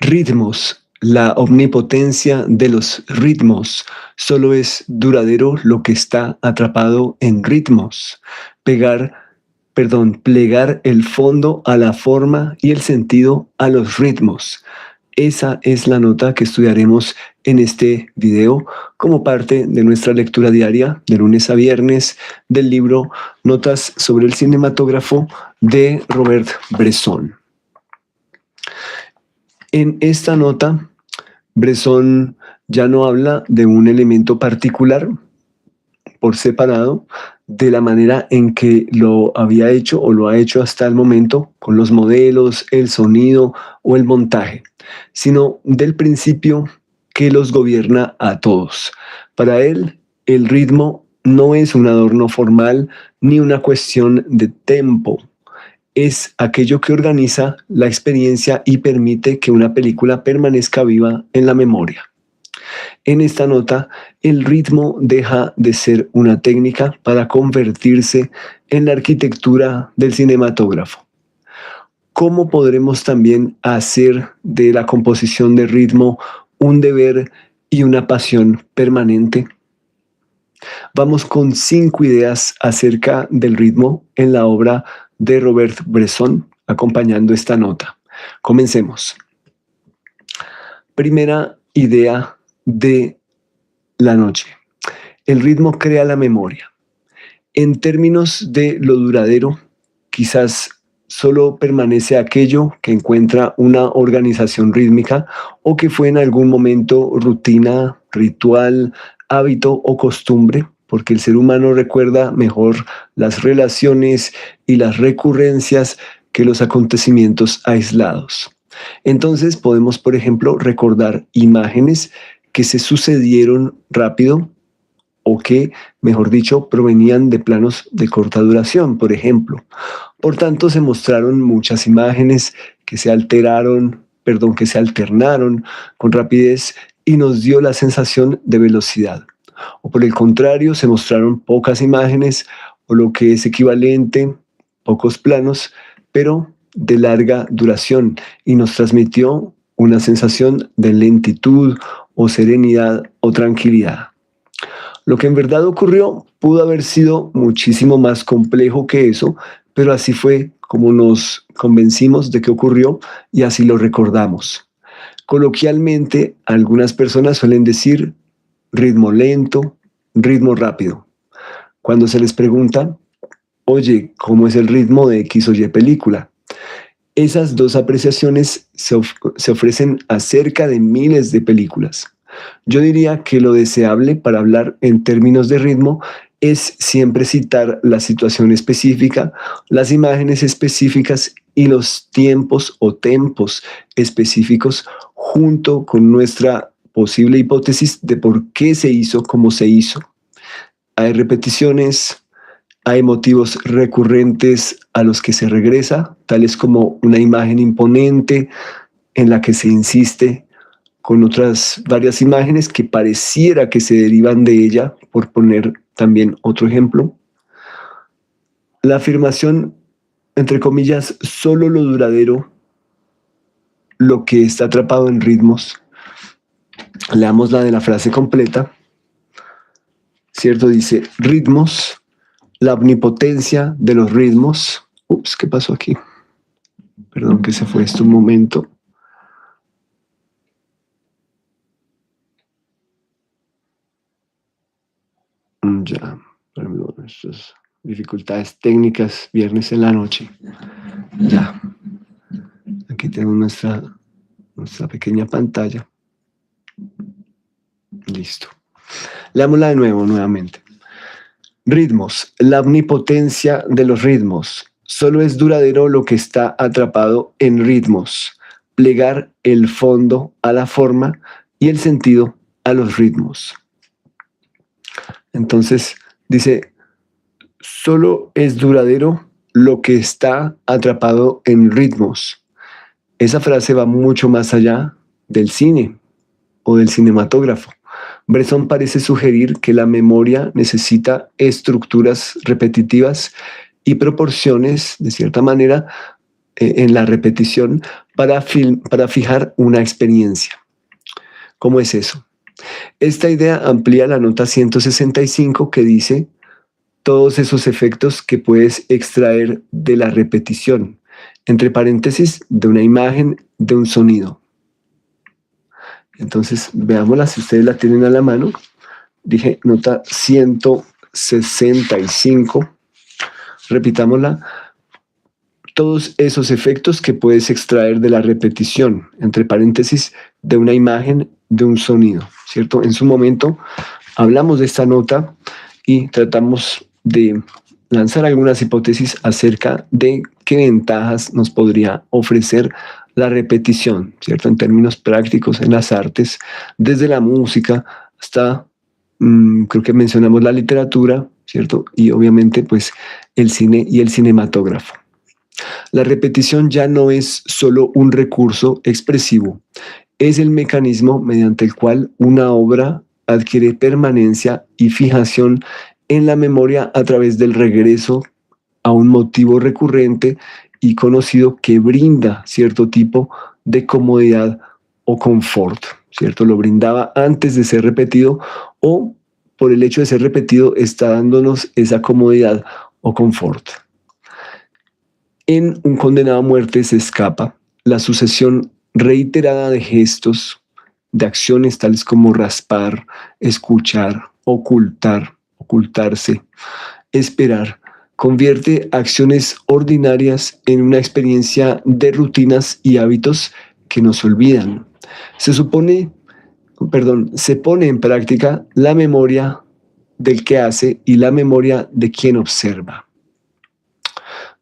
Ritmos, la omnipotencia de los ritmos. Solo es duradero lo que está atrapado en ritmos. Plegar el fondo a la forma y el sentido a los ritmos. Esa es la nota que estudiaremos en este video como parte de nuestra lectura diaria de lunes a viernes del libro Notas sobre el cinematógrafo de Robert Bresson. En esta nota, Bresson ya no habla de un elemento particular por separado de la manera en que lo había hecho o lo ha hecho hasta el momento con los modelos, el sonido o el montaje, sino del principio que los gobierna a todos. Para él, el ritmo no es un adorno formal ni una cuestión de tempo. Es aquello que organiza la experiencia y permite que una película permanezca viva en la memoria. En esta nota, el ritmo deja de ser una técnica para convertirse en la arquitectura del cinematógrafo. ¿Cómo podremos también hacer de la composición de ritmo un deber y una pasión permanente? Vamos con 5 ideas acerca del ritmo en la obra de Robert Bresson, acompañando esta nota. Comencemos. Primera idea de la noche. El ritmo crea la memoria. En términos de lo duradero, quizás solo permanece aquello que encuentra una organización rítmica o que fue en algún momento rutina, ritual, hábito o costumbre, porque el ser humano recuerda mejor las relaciones y las recurrencias que los acontecimientos aislados. Entonces podemos, por ejemplo, recordar imágenes que se sucedieron rápido o que, mejor dicho, provenían de planos de corta duración, por ejemplo. Por tanto, se mostraron muchas imágenes que se alternaron con rapidez y nos dio la sensación de velocidad. O por el contrario, se mostraron pocas imágenes o lo que es equivalente, pocos planos, pero de larga duración y nos transmitió una sensación de lentitud o serenidad o tranquilidad. Lo que en verdad ocurrió pudo haber sido muchísimo más complejo que eso, pero así fue como nos convencimos de que ocurrió y así lo recordamos. Coloquialmente, algunas personas suelen decir ritmo lento, ritmo rápido. Cuando se les pregunta, oye, ¿cómo es el ritmo de X o Y película? Esas dos apreciaciones se ofrecen acerca de miles de películas. Yo diría que lo deseable para hablar en términos de ritmo es siempre citar la situación específica, las imágenes específicas y los tiempos o tempos específicos junto con nuestra posible hipótesis de por qué se hizo como se hizo. Hay repeticiones, hay motivos recurrentes a los que se regresa, tales como una imagen imponente en la que se insiste con otras varias imágenes que pareciera que se derivan de ella, por poner también otro ejemplo. La afirmación, entre comillas, solo lo duradero, lo que está atrapado en ritmos. Leamos la de la frase completa. ¿Cierto? Dice, ritmos, la omnipotencia de los ritmos. Ups, ¿qué pasó aquí? Perdón que se fue esto un momento. Ya, perdón, estas dificultades técnicas, viernes en la noche. Ya, aquí tenemos nuestra pequeña pantalla. Listo. Leámosla de nuevo, nuevamente. Ritmos, la omnipotencia de los ritmos. Solo es duradero lo que está atrapado en ritmos. Plegar el fondo a la forma y el sentido a los ritmos. Entonces, dice, solo es duradero lo que está atrapado en ritmos. Esa frase va mucho más allá del cine o del cinematógrafo. Bresson parece sugerir que la memoria necesita estructuras repetitivas y proporciones, de cierta manera, en la repetición para fijar una experiencia. ¿Cómo es eso? Esta idea amplía la nota 165 que dice todos esos efectos que puedes extraer de la repetición, entre paréntesis, de una imagen, de un sonido. Entonces, veámosla si ustedes la tienen a la mano. Dije nota 165. Repitámosla. Todos esos efectos que puedes extraer de la repetición, entre paréntesis, de una imagen, de un sonido, ¿cierto? En su momento hablamos de esta nota y tratamos de lanzar algunas hipótesis acerca de qué ventajas nos podría ofrecer la repetición, ¿cierto? En términos prácticos, en las artes, desde la música hasta, creo que mencionamos la literatura, ¿cierto? Y obviamente, pues, el cine y el cinematógrafo. La repetición ya no es solo un recurso expresivo, es el mecanismo mediante el cual una obra adquiere permanencia y fijación en la memoria a través del regreso a un motivo recurrente y conocido que brinda cierto tipo de comodidad o confort, ¿cierto? Lo brindaba antes de ser repetido o por el hecho de ser repetido está dándonos esa comodidad o confort. En un condenado a muerte se escapa la sucesión reiterada de gestos, de acciones tales como raspar, escuchar, ocultar, ocultarse, esperar, convierte acciones ordinarias en una experiencia de rutinas y hábitos que nos olvidan. Se pone en práctica la memoria del que hace y la memoria de quien observa.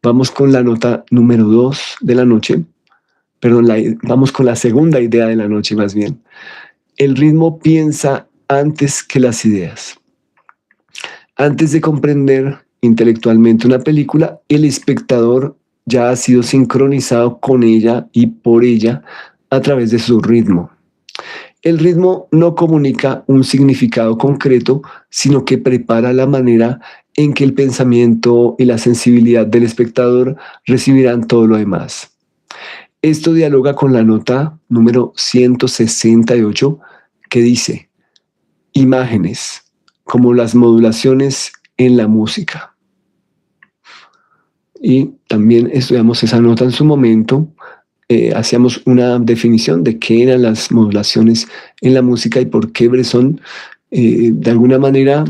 Vamos con la nota número 2 de la noche. Vamos con la segunda idea de la noche más bien. El ritmo piensa antes que las ideas. Antes de comprender intelectualmente una película, el espectador ya ha sido sincronizado con ella y por ella a través de su ritmo. El ritmo no comunica un significado concreto, sino que prepara la manera en que el pensamiento y la sensibilidad del espectador recibirán todo lo demás. Esto dialoga con la nota número 168 que dice, imágenes, como las modulaciones en la música. Y también estudiamos esa nota en su momento. Hacíamos una definición de qué eran las modulaciones en la música y por qué Bresson de alguna manera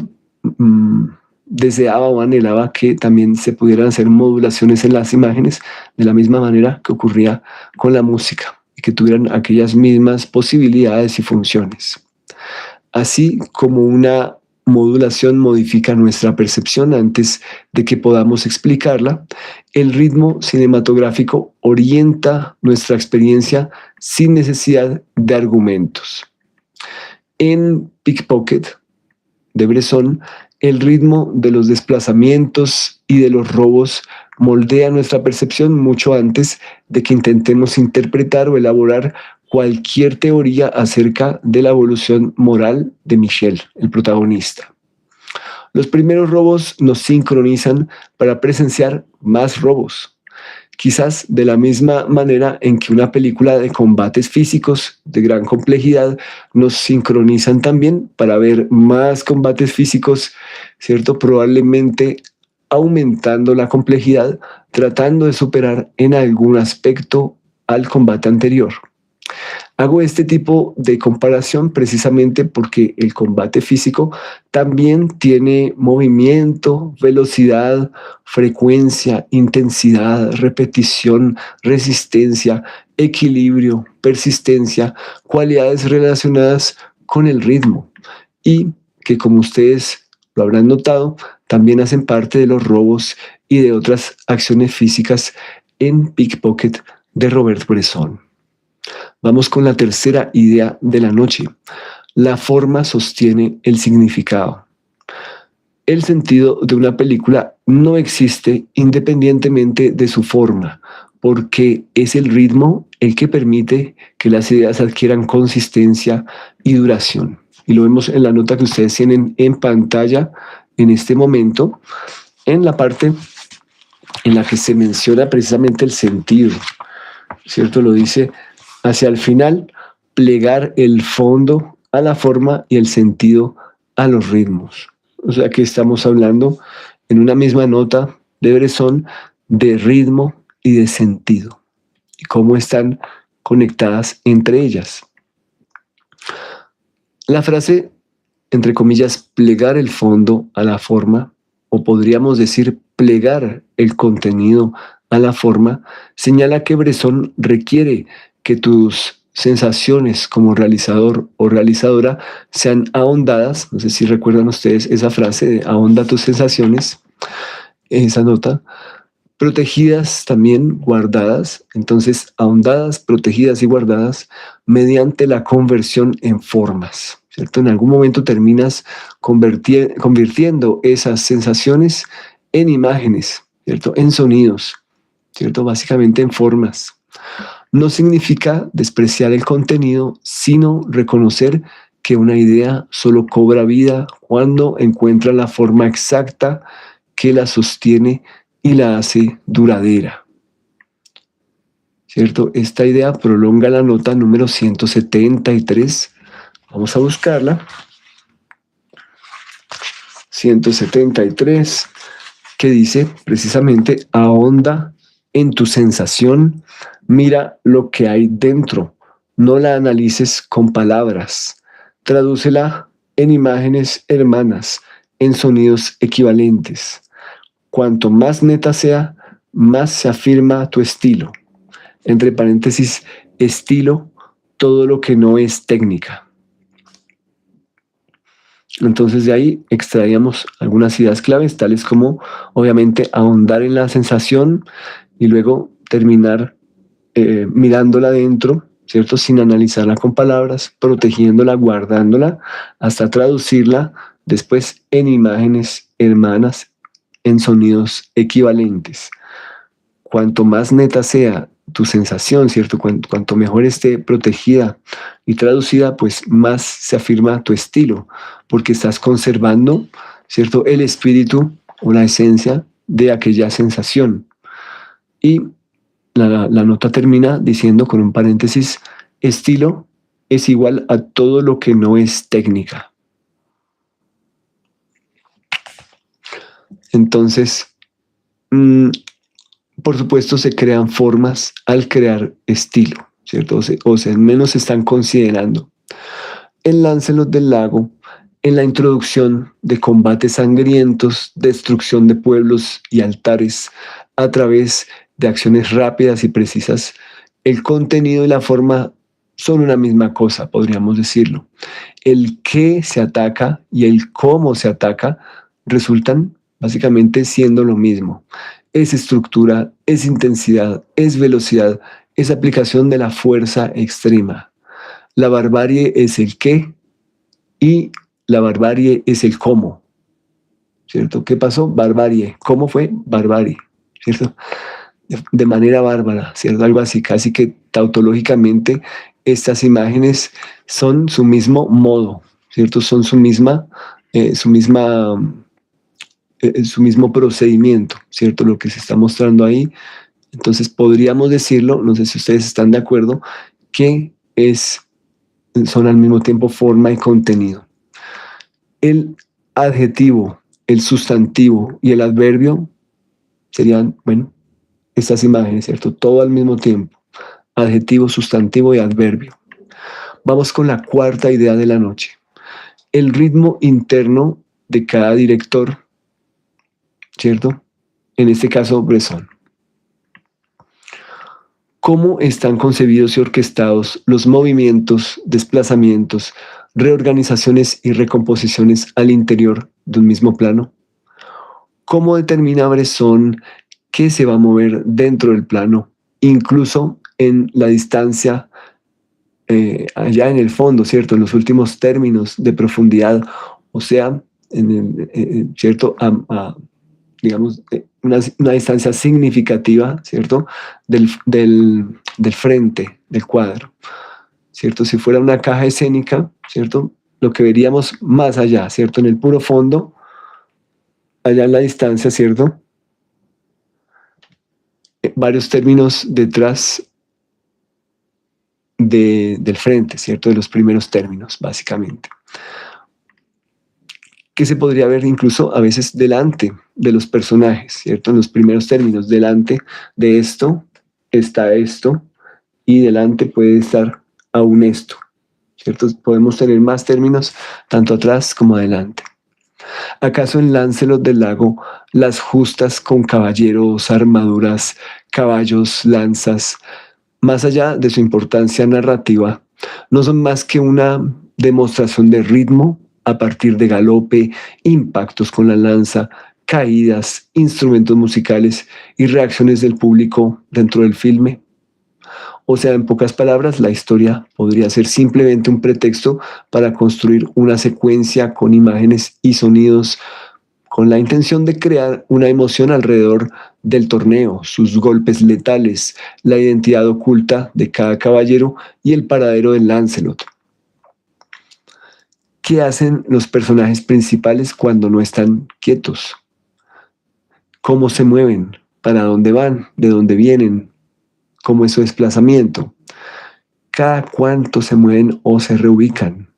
deseaba o anhelaba que también se pudieran hacer modulaciones en las imágenes de la misma manera que ocurría con la música y que tuvieran aquellas mismas posibilidades y funciones. Así como una modulación modifica nuestra percepción antes de que podamos explicarla, el ritmo cinematográfico orienta nuestra experiencia sin necesidad de argumentos. En Pickpocket de Bresson, el ritmo de los desplazamientos y de los robos moldea nuestra percepción mucho antes de que intentemos interpretar o elaborar cualquier teoría acerca de la evolución moral de Michel, el protagonista. Los primeros robos nos sincronizan para presenciar más robos, quizás de la misma manera en que una película de combates físicos de gran complejidad nos sincronizan también para ver más combates físicos, ¿cierto? Probablemente aumentando la complejidad, tratando de superar en algún aspecto al combate anterior. Hago este tipo de comparación precisamente porque el combate físico también tiene movimiento, velocidad, frecuencia, intensidad, repetición, resistencia, equilibrio, persistencia, cualidades relacionadas con el ritmo y que, como ustedes lo habrán notado, también hacen parte de los robos y de otras acciones físicas en Pickpocket de Robert Bresson. Vamos con la tercera idea de la noche. La forma sostiene el significado. El sentido de una película no existe independientemente de su forma, porque es el ritmo el que permite que las ideas adquieran consistencia y duración. Y lo vemos en la nota que ustedes tienen en pantalla en este momento, en la parte en la que se menciona precisamente el sentido, ¿cierto? Lo dice hacia el final, plegar el fondo a la forma y el sentido a los ritmos. O sea que estamos hablando en una misma nota de Bresson de ritmo y de sentido y cómo están conectadas entre ellas. La frase, entre comillas, plegar el fondo a la forma, o podríamos decir plegar el contenido a la forma, señala que Bresson requiere que tus sensaciones como realizador o realizadora sean ahondadas. No sé si recuerdan ustedes esa frase de ahonda tus sensaciones, esa nota, protegidas también, guardadas, entonces ahondadas, protegidas y guardadas mediante la conversión en formas, ¿cierto? En algún momento terminas convirtiendo esas sensaciones en imágenes, ¿cierto? En sonidos, ¿cierto? Básicamente en formas. No significa despreciar el contenido, sino reconocer que una idea solo cobra vida cuando encuentra la forma exacta que la sostiene y la hace duradera, ¿cierto? Esta idea prolonga la nota número 173. Vamos a buscarla. 173, que dice precisamente, ahonda en tu sensación, mira lo que hay dentro, no la analices con palabras, tradúcela en imágenes hermanas, en sonidos equivalentes. Cuanto más neta sea, más se afirma tu estilo. Entre paréntesis, estilo, todo lo que no es técnica. Entonces de ahí extraíamos algunas ideas claves, tales como, obviamente, ahondar en la sensación y luego terminar mirándola adentro, ¿cierto? Sin analizarla con palabras, protegiéndola, guardándola, hasta traducirla después en imágenes hermanas, en sonidos equivalentes. Cuanto más neta sea tu sensación, ¿cierto? Cuanto mejor esté protegida y traducida, pues más se afirma tu estilo, porque estás conservando, ¿cierto? El espíritu o la esencia de aquella sensación. Y la nota termina diciendo con un paréntesis, estilo es igual a todo lo que no es técnica. Entonces, por supuesto, se crean formas al crear estilo, ¿cierto? O sea, al menos se están considerando. En Lancelot del Lago, en la introducción de combates sangrientos, destrucción de pueblos y altares a través de acciones rápidas y precisas, el contenido y la forma son una misma cosa, podríamos decirlo. El qué se ataca y el cómo se ataca resultan básicamente siendo lo mismo. Es estructura, es intensidad, es velocidad, es aplicación de la fuerza extrema. La barbarie es el qué y la barbarie es el cómo, ¿cierto? ¿Qué pasó? Barbarie. ¿Cómo fue? Barbarie, ¿cierto? De manera bárbara, ¿cierto? Algo así, casi que tautológicamente estas imágenes son su mismo modo, ¿cierto? Son su mismo procedimiento, ¿cierto? Lo que se está mostrando ahí. Entonces podríamos decirlo, no sé si ustedes están de acuerdo, que son al mismo tiempo forma y contenido. El adjetivo, el sustantivo y el adverbio serían, bueno, estas imágenes, ¿cierto? Todo al mismo tiempo. Adjetivo, sustantivo y adverbio. Vamos con la cuarta idea de la noche. El ritmo interno de cada director, ¿cierto? En este caso, Bresson. ¿Cómo están concebidos y orquestados los movimientos, desplazamientos, reorganizaciones y recomposiciones al interior de un mismo plano? ¿Cómo determina Bresson qué se va a mover dentro del plano, incluso en la distancia allá en el fondo, ¿cierto? En los últimos términos de profundidad, o sea, ¿cierto? Digamos, una distancia significativa, ¿cierto? Del frente del cuadro, ¿cierto? Si fuera una caja escénica, ¿cierto? Lo que veríamos más allá, ¿cierto? En el puro fondo, allá en la distancia, ¿cierto? varios términos detrás del frente, ¿cierto? De los primeros términos, básicamente. Que se podría ver incluso a veces delante de los personajes, ¿cierto? En los primeros términos, delante de esto está esto y delante puede estar aún esto, ¿cierto? Podemos tener más términos tanto atrás como adelante. ¿Acaso en Lancelot del Lago las justas con caballeros, armaduras, caballos, lanzas, más allá de su importancia narrativa, no son más que una demostración de ritmo a partir de galope, impactos con la lanza, caídas, instrumentos musicales y reacciones del público dentro del filme? O sea, en pocas palabras, la historia podría ser simplemente un pretexto para construir una secuencia con imágenes y sonidos con la intención de crear una emoción alrededor del torneo, sus golpes letales, la identidad oculta de cada caballero y el paradero de Lancelot. ¿Qué hacen los personajes principales cuando no están quietos? ¿Cómo se mueven? ¿Para dónde van? ¿De dónde vienen? ¿Cómo es su desplazamiento? ¿Cada cuánto se mueven o se reubican?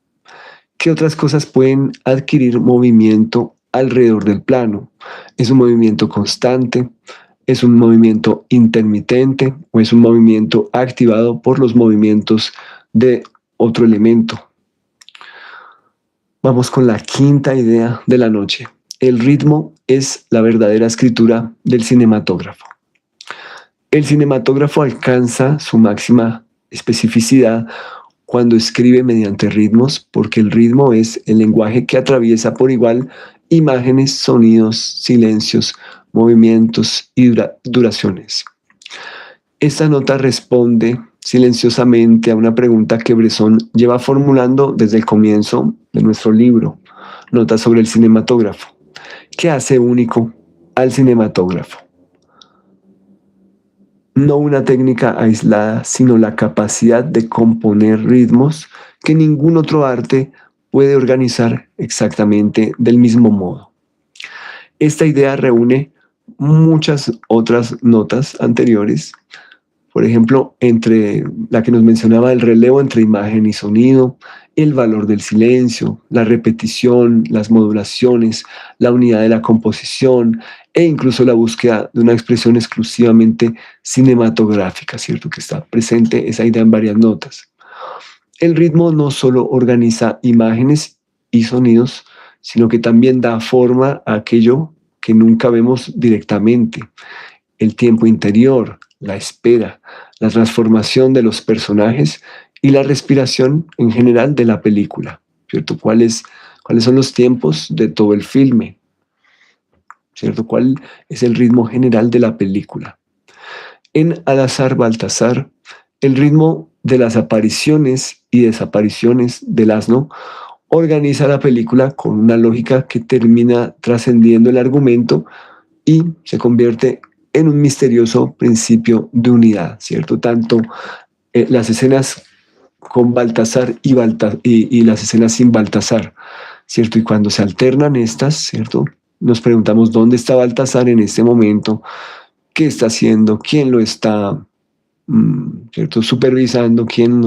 ¿Qué otras cosas pueden adquirir movimiento alrededor del plano? ¿Es un movimiento constante? ¿Es un movimiento intermitente? ¿O es un movimiento activado por los movimientos de otro elemento? Vamos con la quinta idea de la noche. El ritmo es la verdadera escritura del cinematógrafo. El cinematógrafo alcanza su máxima especificidad cuando escribe mediante ritmos, porque el ritmo es el lenguaje que atraviesa por igual imágenes, sonidos, silencios, movimientos y duraciones. Esta nota responde silenciosamente a una pregunta que Bresson lleva formulando desde el comienzo de nuestro libro, Notas sobre el cinematógrafo. ¿Qué hace único al cinematógrafo? No una técnica aislada, sino la capacidad de componer ritmos que ningún otro arte puede organizar exactamente del mismo modo. Esta idea reúne muchas otras notas anteriores, por ejemplo, entre la que nos mencionaba el relevo entre imagen y sonido, el valor del silencio, la repetición, las modulaciones, la unidad de la composición e incluso la búsqueda de una expresión exclusivamente cinematográfica, ¿cierto? Que está presente esa idea en varias notas. El ritmo no solo organiza imágenes y sonidos, sino que también da forma a aquello que nunca vemos directamente: el tiempo interior, la espera, la transformación de los personajes y la respiración en general de la película, ¿cierto? ¿Cuáles son los tiempos de todo el filme? ¿Cierto? ¿Cuál es el ritmo general de la película? En Al azar Baltasar, el ritmo de las apariciones y desapariciones del asno organiza la película con una lógica que termina trascendiendo el argumento y se convierte en un misterioso principio de unidad, ¿cierto? Tanto las escenas con Baltasar y las escenas sin Baltasar, ¿cierto? Y cuando se alternan estas, ¿cierto? Nos preguntamos dónde está Baltasar en este momento, qué está haciendo, quién lo está, ¿cierto? Supervisando, quién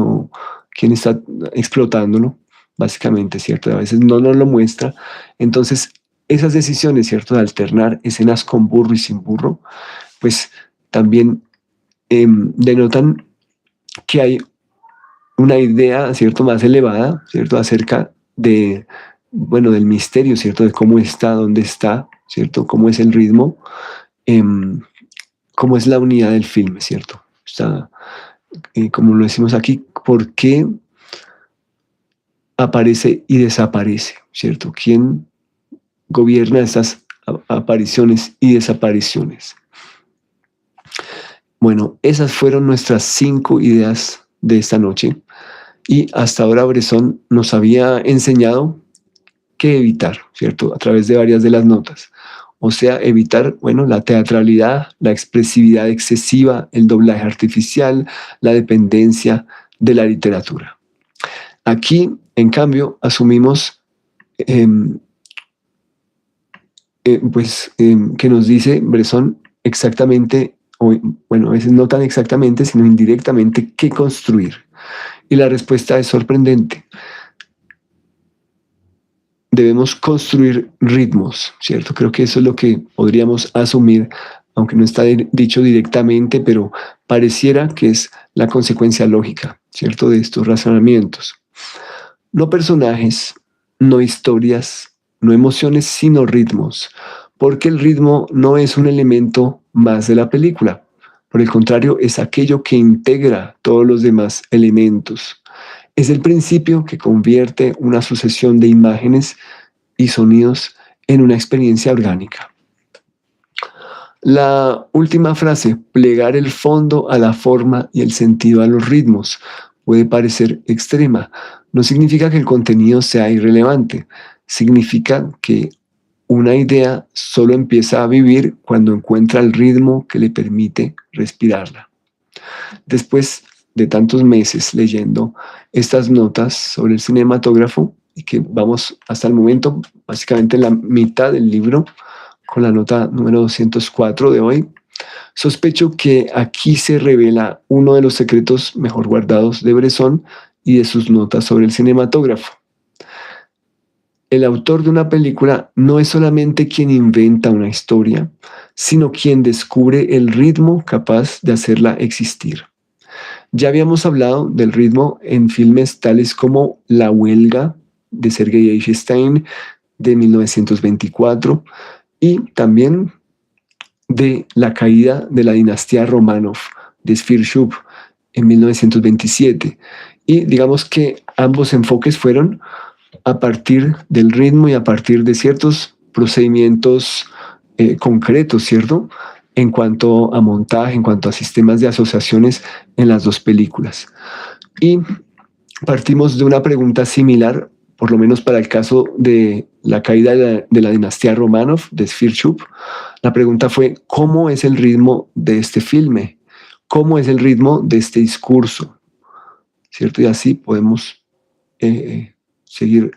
está explotándolo, básicamente, ¿cierto? A veces no nos lo muestra. Entonces, esas decisiones, ¿cierto? De alternar escenas con burro y sin burro, pues también denotan que hay una idea, ¿cierto? Más elevada, ¿cierto? Acerca de, bueno, del misterio, ¿cierto? De cómo está, dónde está, ¿cierto? Cómo es el ritmo, cómo es la unidad del filme, ¿cierto? Está, como lo decimos aquí, ¿por qué aparece y desaparece, ¿cierto? ¿Quién gobierna estas apariciones y desapariciones? Bueno, esas fueron nuestras 5 ideas de esta noche y hasta ahora Bresson nos había enseñado qué evitar, ¿cierto? A través de varias de las notas. O sea, evitar, bueno, la teatralidad, la expresividad excesiva, el doblaje artificial, la dependencia de la literatura. Aquí, en cambio, asumimos que nos dice Bresson exactamente o bueno, a veces no tan exactamente, sino indirectamente, qué construir. Y la respuesta es sorprendente. Debemos construir ritmos, ¿cierto? Creo que eso es lo que podríamos asumir, aunque no está dicho directamente, pero pareciera que es la consecuencia lógica, ¿cierto? De estos razonamientos. No personajes, no historias, no emociones, sino ritmos, porque el ritmo no es un elemento más de la película. Por el contrario, es aquello que integra todos los demás elementos. Es el principio que convierte una sucesión de imágenes y sonidos en una experiencia orgánica. La última frase, plegar el fondo a la forma y el sentido a los ritmos, puede parecer extrema. No significa que el contenido sea irrelevante, significa que una idea solo empieza a vivir cuando encuentra el ritmo que le permite respirarla. Después de tantos meses leyendo estas notas sobre el cinematógrafo, y que vamos hasta el momento básicamente en la mitad del libro, con la nota número 204 de hoy, sospecho que aquí se revela uno de los secretos mejor guardados de Bresson y de sus notas sobre el cinematógrafo. El autor de una película no es solamente quien inventa una historia, sino quien descubre el ritmo capaz de hacerla existir. Ya habíamos hablado del ritmo en filmes tales como La huelga de Sergei Eisenstein de 1924 y también de La caída de la dinastía Romanov de Sfirshub en 1927. Y digamos que ambos enfoques fueron a partir del ritmo y a partir de ciertos procedimientos concretos, ¿cierto? En cuanto a montaje, en cuanto a sistemas de asociaciones en las dos películas. Y partimos de una pregunta similar, por lo menos para el caso de La caída de la dinastía Romanov, de Sfirshub. La pregunta fue, ¿cómo es el ritmo de este filme? ¿Cómo es el ritmo de este discurso? ¿Cierto? Y así podemos seguir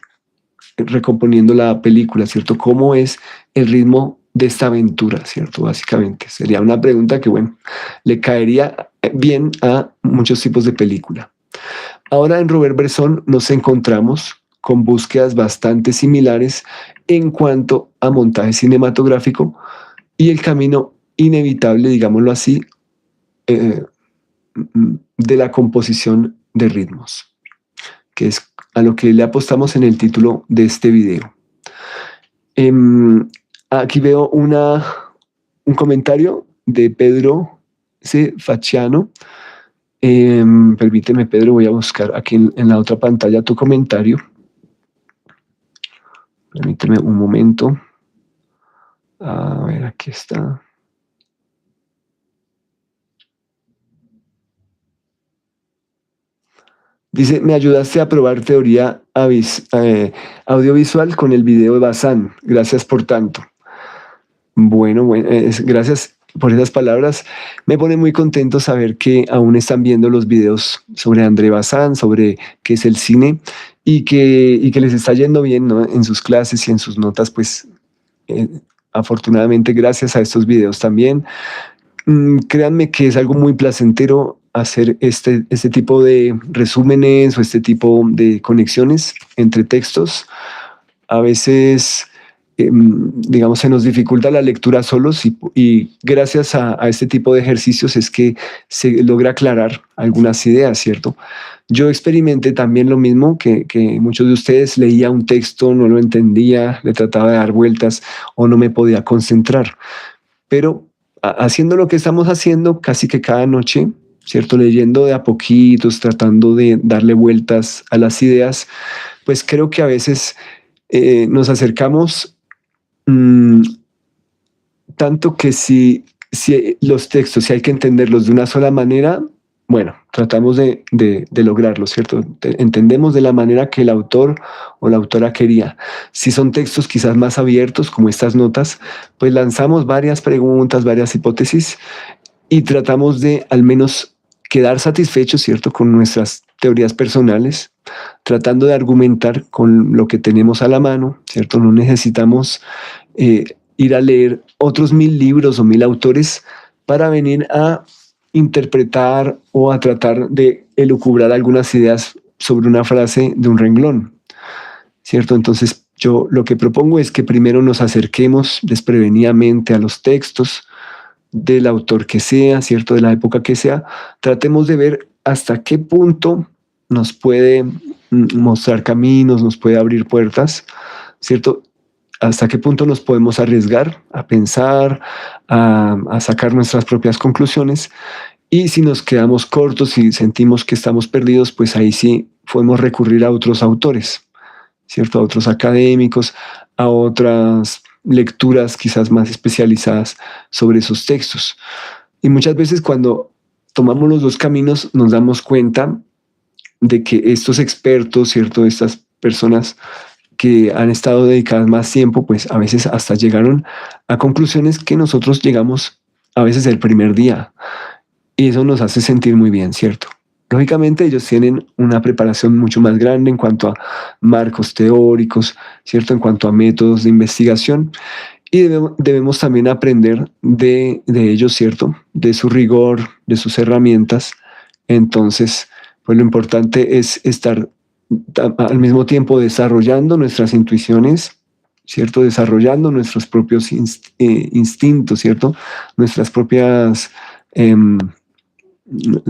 recomponiendo la película, ¿cierto? ¿Cómo es el ritmo de esta aventura, ¿cierto? Básicamente sería una pregunta que, bueno, le caería bien a muchos tipos de película. Ahora en Robert Bresson nos encontramos con búsquedas bastante similares en cuanto a montaje cinematográfico y el camino inevitable, digámoslo así, de la composición de ritmos, que es a lo que le apostamos en el título de este video. Aquí veo un comentario de Pedro C. Facciano. Permíteme, Pedro, voy a buscar aquí en la otra pantalla tu comentario. Permíteme un momento. A ver, aquí está. Dice, me ayudaste a probar teoría audiovisual con el video de Bazán. Gracias por tanto. Bueno, gracias por esas palabras. Me pone muy contento saber que aún están viendo los videos sobre André Bazán, sobre qué es el cine y que les está yendo bien, ¿no? En sus clases y en sus notas, pues afortunadamente gracias a estos videos también. Créanme que es algo muy placentero hacer este tipo de resúmenes o este tipo de conexiones entre textos. A veces, digamos, se nos dificulta la lectura solos y gracias a este tipo de ejercicios es que se logra aclarar algunas ideas, ¿cierto? Yo experimenté también lo mismo que muchos de ustedes. Leía un texto, no lo entendía, le trataba de dar vueltas o no me podía concentrar. Pero haciendo lo que estamos haciendo casi que cada noche, ¿cierto? Leyendo de a poquitos, tratando de darle vueltas a las ideas, pues creo que a veces nos acercamos tanto que si los textos, si hay que entenderlos de una sola manera, bueno, tratamos de lograrlo, ¿cierto? Entendemos de la manera que el autor o la autora quería. Si son textos quizás más abiertos, como estas notas, pues lanzamos varias preguntas, varias hipótesis y tratamos de al menos quedar satisfechos, ¿cierto? Con nuestras teorías personales, tratando de argumentar con lo que tenemos a la mano, ¿cierto? No necesitamos ir a leer otros 1000 libros o 1000 autores para venir a interpretar o a tratar de elucubrar algunas ideas sobre una frase de un renglón, ¿cierto? Entonces, yo lo que propongo es que primero nos acerquemos desprevenidamente a los textos del autor que sea, ¿cierto? De la época que sea, tratemos de ver hasta qué punto nos puede mostrar caminos, nos puede abrir puertas, ¿cierto? Hasta qué punto nos podemos arriesgar a pensar, a sacar nuestras propias conclusiones. Y si nos quedamos cortos y sentimos que estamos perdidos, pues ahí sí podemos recurrir a otros autores, ¿cierto? A otros académicos, a otras lecturas quizás más especializadas sobre esos textos. Y muchas veces cuando tomamos los dos caminos nos damos cuenta de que estos expertos, ¿cierto? Estas personas que han estado dedicadas más tiempo, pues a veces hasta llegaron a conclusiones que nosotros llegamos a veces el primer día. Y eso nos hace sentir muy bien, ¿cierto? Lógicamente ellos tienen una preparación mucho más grande en cuanto a marcos teóricos, ¿cierto? En cuanto a métodos de investigación. Y debemos también aprender de ellos, ¿cierto? De su rigor, de sus herramientas. Entonces, pues lo importante es estar al mismo tiempo desarrollando nuestras intuiciones, ¿cierto? Desarrollando nuestros propios instintos, ¿cierto? Nuestras propias...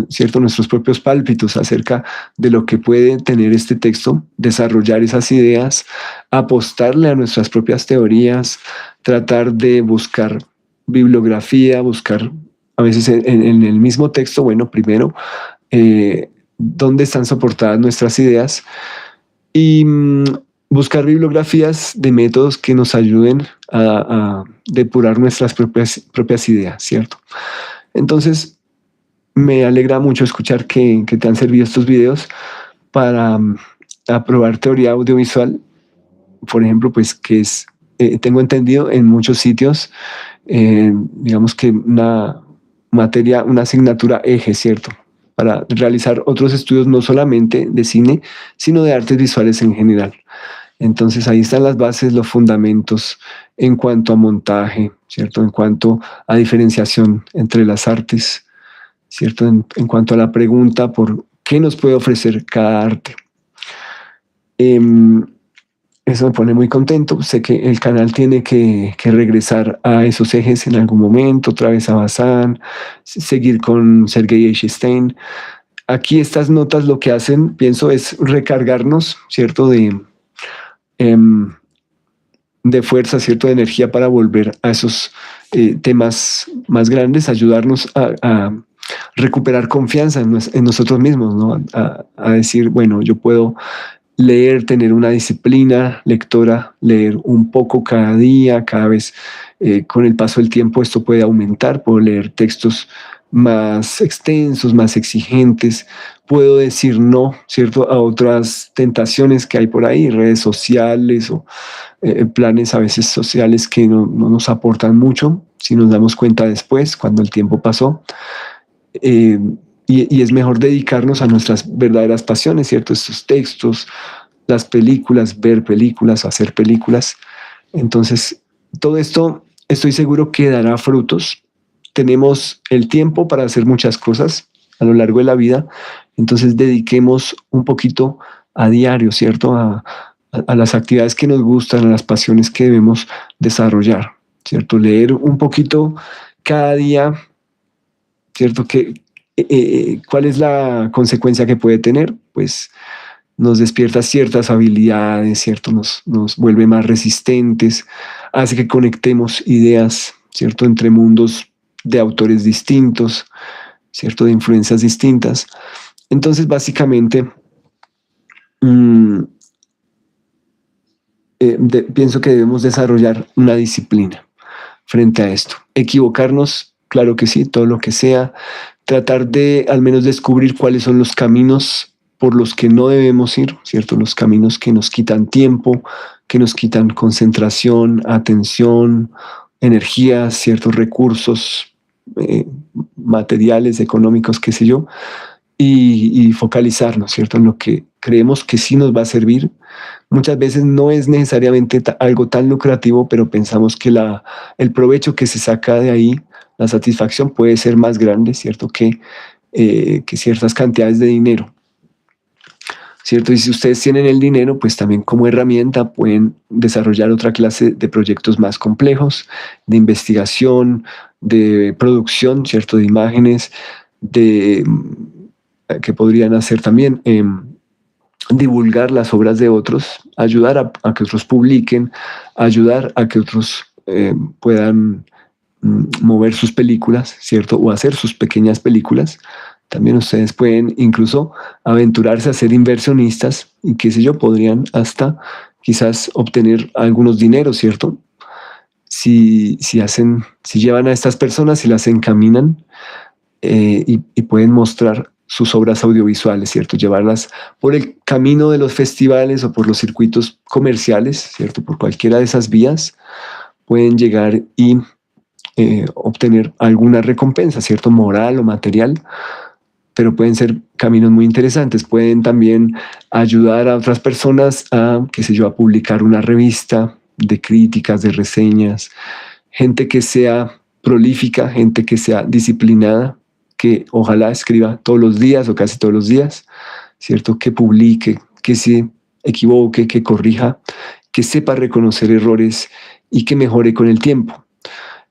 ¿cierto? Nuestros propios pálpitos acerca de lo que puede tener este texto, desarrollar esas ideas, apostarle a nuestras propias teorías, tratar de buscar bibliografía, buscar a veces en el mismo texto, bueno, primero, dónde están soportadas nuestras ideas y buscar bibliografías de métodos que nos ayuden a depurar nuestras propias ideas, ¿cierto? Entonces, me alegra mucho escuchar que te han servido estos videos para aprobar teoría audiovisual, por ejemplo, pues que es, tengo entendido en muchos sitios, digamos que una materia, una asignatura eje, ¿cierto? Para realizar otros estudios no solamente de cine, sino de artes visuales en general. Entonces ahí están las bases, los fundamentos en cuanto a montaje, ¿cierto? En cuanto a diferenciación entre las artes, ¿cierto? En cuanto a la pregunta por qué nos puede ofrecer cada arte. Eso me pone muy contento. Sé que el canal tiene que regresar a esos ejes en algún momento, otra vez a Bazán, seguir con Sergei Eisenstein. Aquí estas notas lo que hacen, pienso, es recargarnos, ¿cierto? De fuerza, ¿cierto? De energía para volver a esos temas más grandes, ayudarnos a recuperar confianza en nosotros mismos, ¿no? A decir, bueno, yo puedo leer, tener una disciplina lectora, leer un poco cada día, cada vez con el paso del tiempo esto puede aumentar, puedo leer textos más extensos, más exigentes, puedo decir no, ¿cierto? A otras tentaciones que hay por ahí, redes sociales o planes a veces sociales que no nos aportan mucho, si nos damos cuenta después, cuando el tiempo pasó. Y es mejor dedicarnos a nuestras verdaderas pasiones, ¿cierto? Estos textos, las películas, ver películas, hacer películas. Entonces, todo esto estoy seguro que dará frutos. Tenemos el tiempo para hacer muchas cosas a lo largo de la vida, entonces dediquemos un poquito a diario, ¿cierto? A las actividades que nos gustan, a las pasiones que debemos desarrollar, ¿cierto? Leer un poquito cada día, ¿cierto? ¿Cuál es la consecuencia que puede tener? Pues nos despierta ciertas habilidades, ¿cierto? Nos vuelve más resistentes, hace que conectemos ideas, ¿cierto? Entre mundos de autores distintos, ¿cierto? De influencias distintas. Entonces, básicamente, pienso que debemos desarrollar una disciplina frente a esto. Equivocarnos, claro que sí, todo lo que sea. Tratar de al menos descubrir cuáles son los caminos por los que no debemos ir, ¿cierto? Los caminos que nos quitan tiempo, que nos quitan concentración, atención, energía, ciertos recursos materiales, económicos, qué sé yo, y focalizarnos, ¿cierto? En lo que creemos que sí nos va a servir. Muchas veces no es necesariamente algo tan lucrativo, pero pensamos que el provecho que se saca de ahí, la satisfacción puede ser más grande, ¿cierto? Que ciertas cantidades de dinero, ¿cierto? Y si ustedes tienen el dinero, pues también como herramienta pueden desarrollar otra clase de proyectos más complejos, de investigación, de producción, ¿cierto? De imágenes, que podrían hacer también divulgar las obras de otros, ayudar a que otros publiquen, ayudar a que otros puedan mover sus películas, ¿cierto? O hacer sus pequeñas películas. También ustedes pueden incluso aventurarse a ser inversionistas y qué sé yo, podrían hasta quizás obtener algunos dineros, ¿cierto? Si llevan a estas personas y las encaminan y pueden mostrar sus obras audiovisuales, ¿cierto? Llevarlas por el camino de los festivales o por los circuitos comerciales, ¿cierto? Por cualquiera de esas vías pueden llegar y obtener alguna recompensa, ¿cierto? Moral o material, pero pueden ser caminos muy interesantes. Pueden también ayudar a otras personas a, qué sé yo, a publicar una revista de críticas, de reseñas, gente que sea prolífica, gente que sea disciplinada, que ojalá escriba todos los días o casi todos los días, ¿cierto? Que publique, que se equivoque, que corrija, que sepa reconocer errores y que mejore con el tiempo.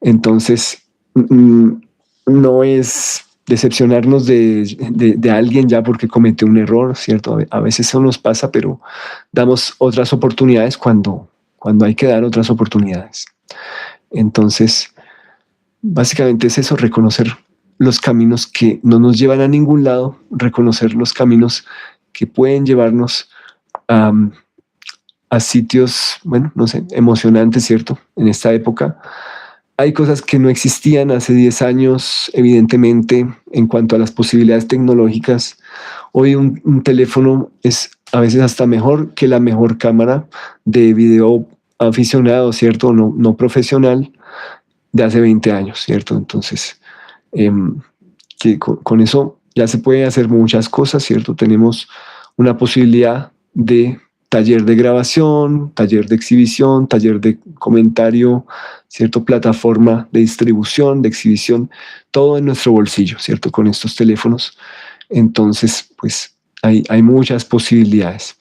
Entonces, no es decepcionarnos de alguien ya porque cometió un error, ¿cierto? A veces eso nos pasa, pero damos otras oportunidades cuando hay que dar otras oportunidades. Entonces, básicamente es eso, reconocer los caminos que no nos llevan a ningún lado, reconocer los caminos que pueden llevarnos a sitios, bueno, no sé, emocionantes, ¿cierto? En esta época hay cosas que no existían hace 10 años, evidentemente, en cuanto a las posibilidades tecnológicas. Hoy un teléfono es a veces hasta mejor que la mejor cámara de video aficionado, ¿cierto? No profesional de hace 20 años, ¿cierto? Entonces, que con eso ya se puede hacer muchas cosas, ¿cierto? Tenemos una posibilidad de taller de grabación, taller de exhibición, taller de comentario, ¿cierto? Plataforma de distribución, de exhibición, todo en nuestro bolsillo, ¿cierto? Con estos teléfonos. Entonces, pues hay muchas posibilidades.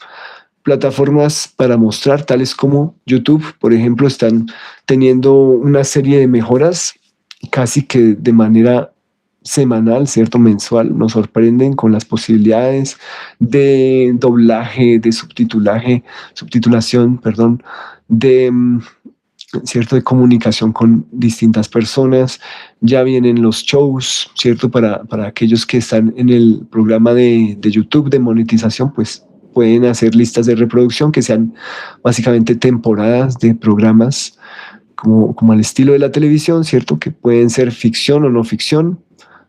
Plataformas para mostrar, tales como YouTube, por ejemplo, están teniendo una serie de mejoras casi que de manera semanal, ¿cierto? Mensual, nos sorprenden con las posibilidades de doblaje, de subtitulación, perdón, de, ¿cierto? De comunicación con distintas personas. Ya vienen los shows, ¿cierto? Para aquellos que están en el programa de YouTube de monetización, pues pueden hacer listas de reproducción que sean básicamente temporadas de programas como al estilo de la televisión, ¿cierto? Que pueden ser ficción o no ficción,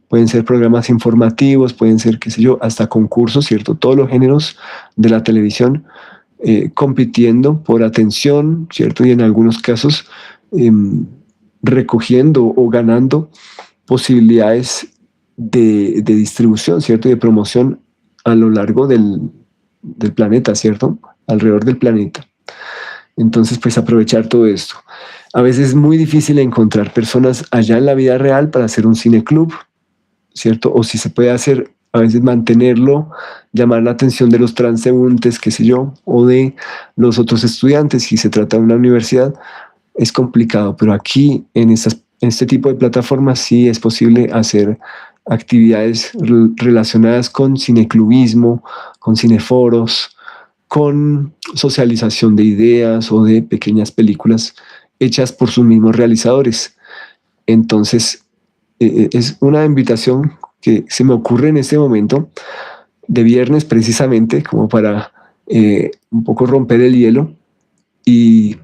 pueden ser programas informativos, pueden ser, qué sé yo, hasta concursos, ¿cierto? Todos los géneros de la televisión compitiendo por atención, ¿cierto? Y en algunos casos recogiendo o ganando posibilidades de distribución, ¿cierto? Y de promoción a lo largo del planeta, ¿cierto? Alrededor del planeta. Entonces, pues aprovechar todo esto. A veces es muy difícil encontrar personas allá en la vida real para hacer un cineclub, ¿cierto? O si se puede hacer, a veces mantenerlo, llamar la atención de los transeúntes, qué sé yo, o de los otros estudiantes, si se trata de una universidad, es complicado, pero aquí en este tipo de plataformas sí es posible hacer actividades relacionadas con cineclubismo, con cineforos, con socialización de ideas o de pequeñas películas hechas por sus mismos realizadores. Entonces, es una invitación que se me ocurre en este momento, de viernes precisamente, como para un poco romper el hielo y,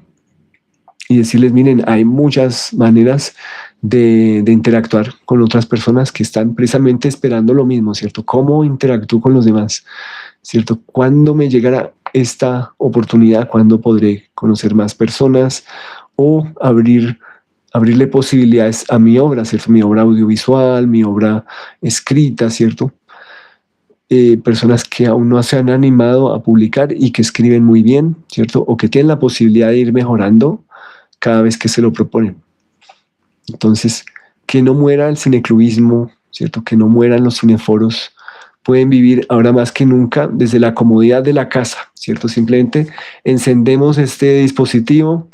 y decirles, miren, hay muchas maneras de interactuar con otras personas que están precisamente esperando lo mismo, ¿cierto? ¿Cómo interactúo con los demás? ¿Cierto? ¿Cuándo me llegará esta oportunidad? ¿Cuándo podré conocer más personas o abrirle posibilidades a mi obra, ¿cierto? Mi obra audiovisual, mi obra escrita, ¿cierto? personas que aún no se han animado a publicar y que escriben muy bien, ¿cierto? O que tienen la posibilidad de ir mejorando cada vez que se lo proponen. Entonces, que no muera el cineclubismo, ¿cierto? Que no mueran los cineforos. Pueden vivir ahora más que nunca desde la comodidad de la casa, ¿cierto? Simplemente encendemos este dispositivo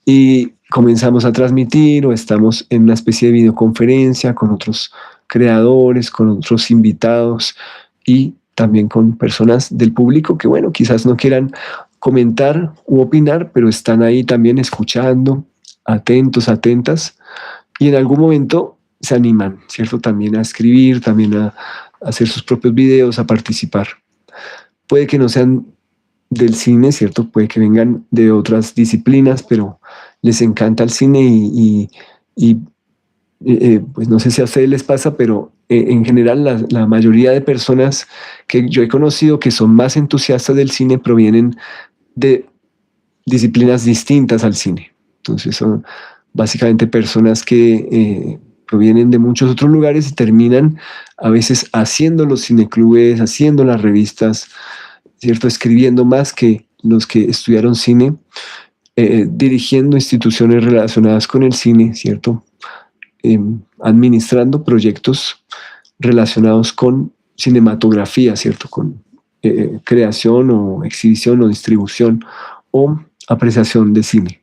y comenzamos a transmitir, o estamos en una especie de videoconferencia con otros creadores, con otros invitados y también con personas del público que, bueno, quizás no quieran comentar u opinar, pero están ahí también escuchando, atentos, atentas, y en algún momento se animan, ¿cierto? También a escribir, también a hacer sus propios videos, a participar. Puede que no sean del cine, ¿cierto? Puede que vengan de otras disciplinas, pero les encanta el cine pues no sé si a ustedes les pasa, pero en general la mayoría de personas que yo he conocido que son más entusiastas del cine provienen de disciplinas distintas al cine. Entonces son básicamente personas que provienen de muchos otros lugares y terminan a veces haciendo los cineclubes, haciendo las revistas, ¿cierto? Escribiendo más que los que estudiaron cine, dirigiendo instituciones relacionadas con el cine, ¿cierto? Administrando proyectos relacionados con cinematografía, ¿cierto? Con creación o exhibición o distribución o apreciación de cine.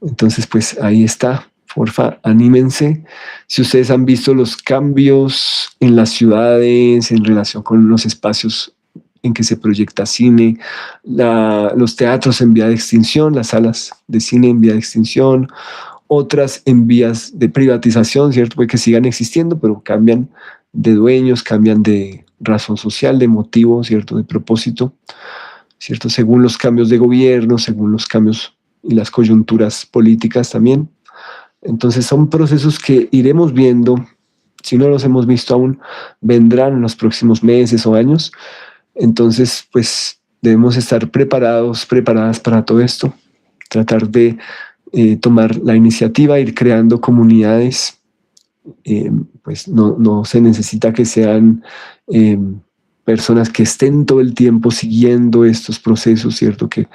Entonces, pues ahí está. Porfa, anímense. Si ustedes han visto los cambios en las ciudades en relación con los espacios en que se proyecta cine, los teatros en vía de extinción, las salas de cine en vía de extinción, otras en vías de privatización, ¿cierto? Puede que sigan existiendo, pero cambian de dueños, cambian de razón social, de motivo, ¿cierto? De propósito, ¿cierto? Según los cambios de gobierno, según los cambios y las coyunturas políticas también. Entonces son procesos que iremos viendo, si no los hemos visto aún, vendrán en los próximos meses o años. Entonces, pues debemos estar preparados, preparadas para todo esto, tratar de tomar la iniciativa, ir creando comunidades. Pues no se necesita que sean personas que estén todo el tiempo siguiendo estos procesos, ¿cierto? Que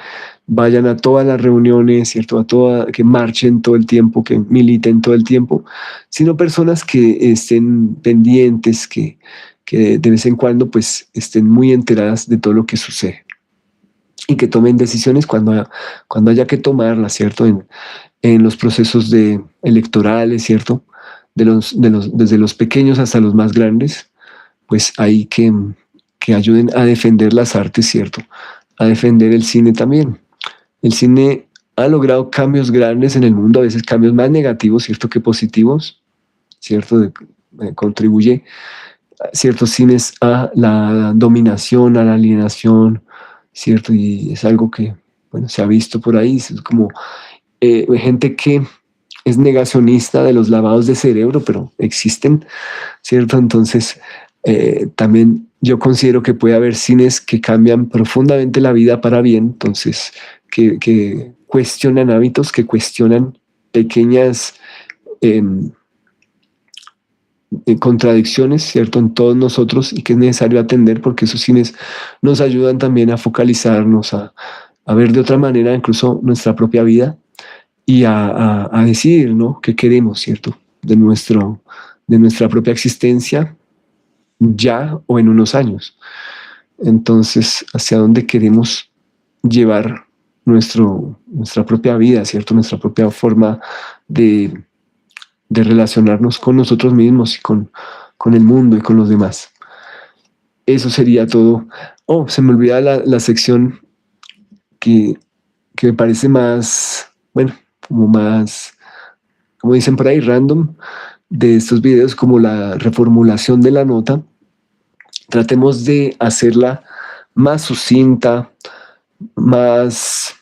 vayan a todas las reuniones, ¿cierto? Que marchen todo el tiempo, que militen todo el tiempo, sino personas que estén pendientes, que de vez en cuando pues estén muy enteradas de todo lo que sucede y que tomen decisiones cuando haya que tomarlas, ¿cierto? En los procesos electorales, ¿cierto? Desde los pequeños hasta los más grandes, pues hay que ayuden a defender las artes, ¿cierto? A defender el cine también. El cine ha logrado cambios grandes en el mundo, a veces cambios más negativos, ¿cierto? Que positivos, ¿cierto? Contribuye ciertos cines a la dominación, a la alienación, ¿cierto? Y es algo que, bueno, se ha visto por ahí, es como gente que es negacionista de los lavados de cerebro, pero existen, ¿cierto? Entonces, también yo considero que puede haber cines que cambian profundamente la vida para bien, entonces, que cuestionan hábitos, que cuestionan pequeñas contradicciones, ¿cierto? En todos nosotros y que es necesario atender porque esos cines nos ayudan también a focalizarnos, a ver de otra manera incluso nuestra propia vida y a decidir, ¿no? ¿Qué queremos, cierto? De nuestra propia existencia ya o en unos años. Entonces, ¿hacia dónde queremos llevar nuestra propia vida, cierto? Nuestra propia forma de relacionarnos con nosotros mismos y con el mundo y con los demás. Eso sería todo. Oh, se me olvida la sección que, que me parece más, bueno, como más, como dicen por ahí, random, de estos videos, como la reformulación de la nota. Tratemos de hacerla más sucinta, más,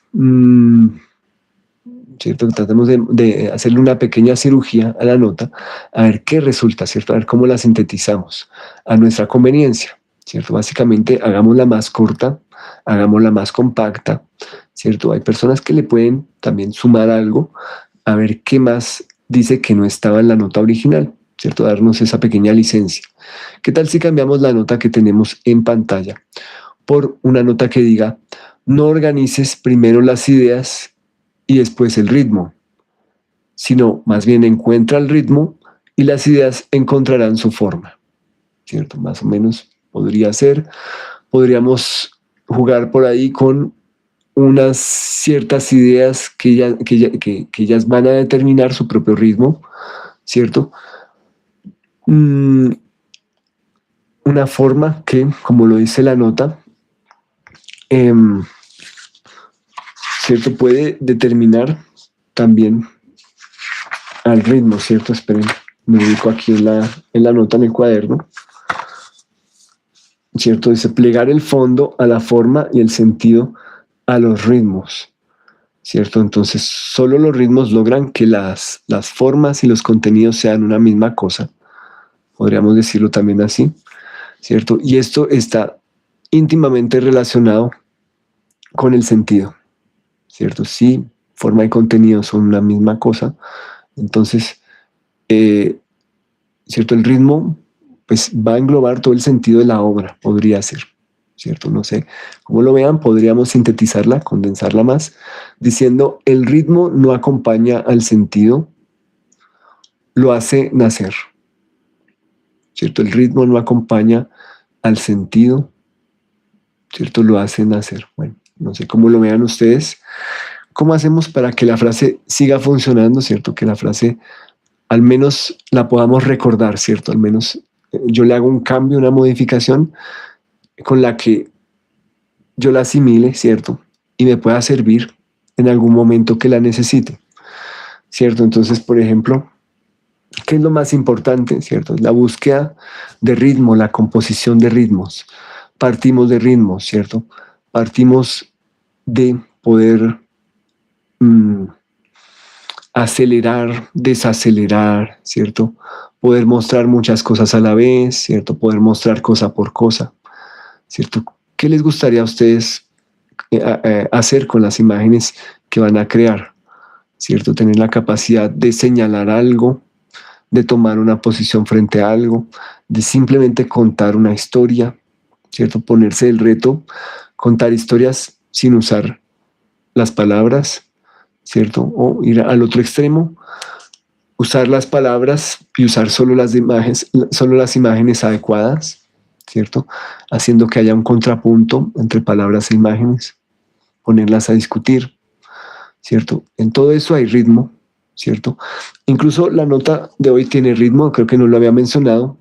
¿cierto? Tratemos de hacerle una pequeña cirugía a la nota, a ver qué resulta, ¿cierto? A ver cómo la sintetizamos a nuestra conveniencia, ¿cierto? Básicamente, hagámosla más corta, hagámosla más compacta, ¿cierto? Hay personas que le pueden también sumar algo, a ver qué más dice que no estaba en la nota original. ¿cierto? Darnos esa pequeña licencia. ¿Qué tal si cambiamos la nota que tenemos en pantalla por una nota que diga: no organices primero las ideas y después el ritmo, sino más bien encuentra el ritmo y las ideas encontrarán su forma, ¿cierto? Más o menos podría ser. Podríamos jugar por ahí con unas ciertas ideas que ellas van a determinar su propio ritmo, ¿cierto? Una forma que, como lo dice la nota, ¿cierto? Puede determinar también al ritmo, ¿cierto? Esperen, me ubico aquí en la nota, en el cuaderno, ¿cierto? Dice: plegar el fondo a la forma y el sentido a los ritmos, ¿cierto? Entonces, solo los ritmos logran que las formas y los contenidos sean una misma cosa. Podríamos decirlo también así, ¿cierto? Y esto está íntimamente relacionado con el sentido, ¿cierto? Si forma y contenido son una misma cosa, entonces, ¿cierto? El ritmo, pues, va a englobar todo el sentido de la obra, podría ser, ¿cierto? No sé cómo lo vean, podríamos sintetizarla, condensarla más, diciendo: el ritmo no acompaña al sentido, lo hace nacer, ¿cierto? El ritmo no acompaña al sentido, ¿cierto? Lo hace nacer. Bueno, no sé cómo lo vean ustedes. ¿Cómo hacemos para que la frase siga funcionando, ¿cierto? Que la frase al menos la podamos recordar, ¿cierto? Al menos yo le hago un cambio, una modificación con la que yo la asimile, ¿cierto? Y me pueda servir en algún momento que la necesite, ¿cierto? Entonces, por ejemplo, ¿qué es lo más importante, ¿cierto? La búsqueda de ritmo, la composición de ritmos. Partimos de ritmos, ¿cierto? Partimos de poder acelerar, desacelerar, ¿cierto? Poder mostrar muchas cosas a la vez, ¿cierto? Poder mostrar cosa por cosa, ¿cierto? ¿Qué les gustaría a ustedes hacer con las imágenes que van a crear? ¿Cierto? Tener la capacidad de señalar algo, de tomar una posición frente a algo, de simplemente contar una historia, ¿cierto? Ponerse el reto, contar historias sin usar las palabras, ¿cierto? O ir al otro extremo, usar las palabras y usar solo las imágenes adecuadas, ¿cierto? Haciendo que haya un contrapunto entre palabras e imágenes, ponerlas a discutir, ¿cierto? En todo eso hay ritmo, ¿cierto? Incluso la nota de hoy tiene ritmo, creo que no lo había mencionado.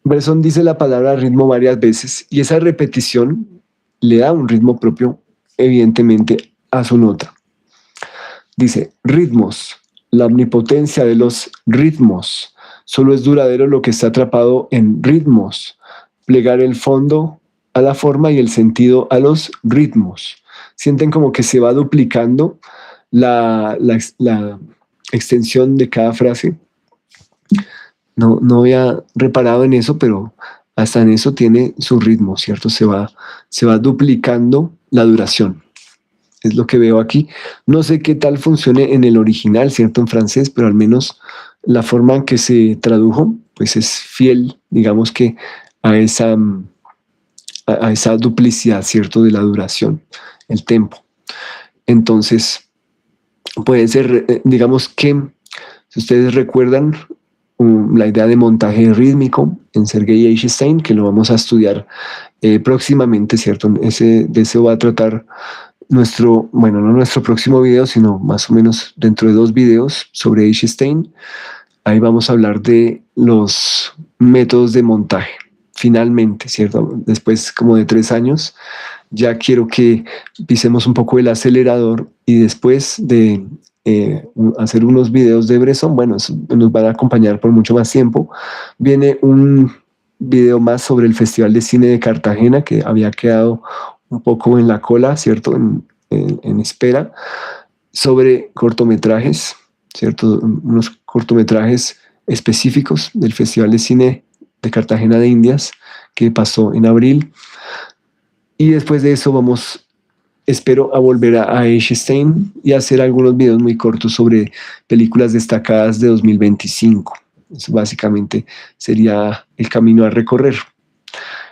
Bresson dice la palabra ritmo varias veces y esa repetición le da un ritmo propio, evidentemente, a su nota. Dice: ritmos, la omnipotencia de los ritmos. Solo es duradero lo que está atrapado en ritmos. Plegar el fondo a la forma y el sentido a los ritmos. Sienten como que se va duplicando la extensión de cada frase. No había reparado en eso, pero hasta en eso tiene su ritmo, ¿cierto? Se va duplicando la duración. Es lo que veo aquí. No sé qué tal funcione en el original, ¿cierto? En francés, pero al menos la forma en que se tradujo, pues es fiel, digamos que a esa duplicidad, ¿cierto? De la duración, el tempo. Entonces, puede ser, digamos que, si ustedes recuerdan, la idea de montaje rítmico en Sergei Eisenstein, que lo vamos a estudiar próximamente, ¿cierto? De eso va a tratar no nuestro próximo video, sino más o menos dentro de 2 videos sobre Eisenstein. Ahí vamos a hablar de los métodos de montaje. Finalmente, ¿cierto? Después como de 3 años, ya quiero que pisemos un poco el acelerador y después de hacer unos videos de Bresson, bueno, nos van a acompañar por mucho más tiempo. Viene un video más sobre el Festival de Cine de Cartagena, que había quedado un poco en la cola, ¿cierto? En espera, sobre cortometrajes, ¿cierto? Unos cortometrajes específicos del Festival de Cine de Cartagena de Indias, que pasó en abril. Y después de eso vamos espero a volver a Eisenstein y hacer algunos videos muy cortos sobre películas destacadas de 2025. Eso básicamente sería el camino a recorrer.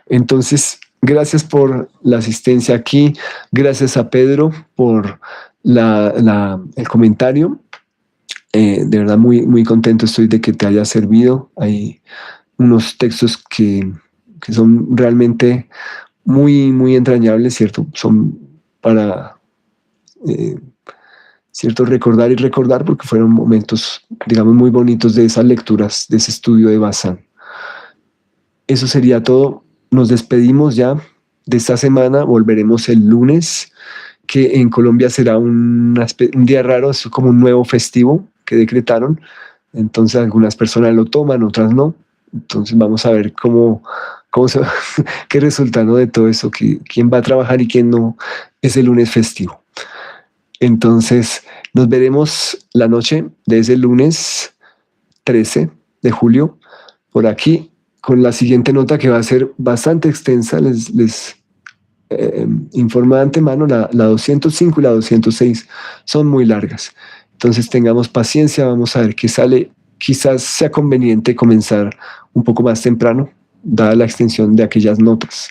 Entonces, gracias por la asistencia aquí. Gracias a Pedro por el comentario. De verdad, muy contento estoy de que te haya servido. Hay unos textos que son realmente muy entrañables, ¿cierto? Son para, ¿cierto? Recordar y recordar, porque fueron momentos, digamos, muy bonitos de esas lecturas, de ese estudio de Bazán. Eso sería todo. Nos despedimos ya de esta semana. Volveremos el lunes, que en Colombia será un día raro, es como un nuevo festivo que decretaron. Entonces algunas personas lo toman, otras no. Entonces vamos a ver qué resulta, ¿no? De todo eso, quién va a trabajar y quién no ese lunes festivo. Entonces nos veremos la noche de ese lunes 13 de julio por aquí con la siguiente nota que va a ser bastante extensa. Les informo de antemano, la 205 y la 206 son muy largas. Entonces tengamos paciencia, vamos a ver qué sale. Quizás sea conveniente comenzar un poco más temprano, dada la extensión de aquellas notas.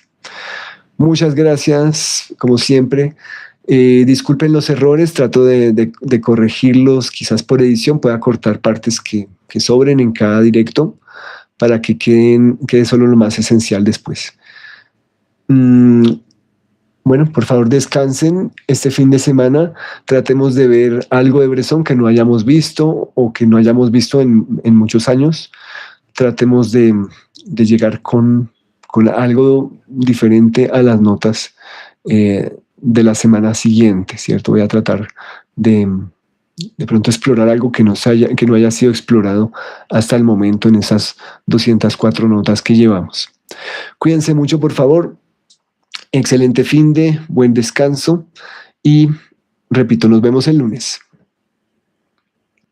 Muchas gracias, como siempre. Disculpen los errores, trato de corregirlos, quizás por edición pueda cortar partes que sobren en cada directo para que quede solo lo más esencial después. Bueno, por favor descansen este fin de semana. Tratemos de ver algo de Bresson que no hayamos visto o que no hayamos visto en muchos años. Tratemos de llegar con algo diferente a las notas de la semana siguiente, ¿cierto? Voy a tratar de pronto explorar algo que no haya sido explorado hasta el momento en esas 204 notas que llevamos. Cuídense mucho, por favor. Excelente buen descanso y repito, nos vemos el lunes.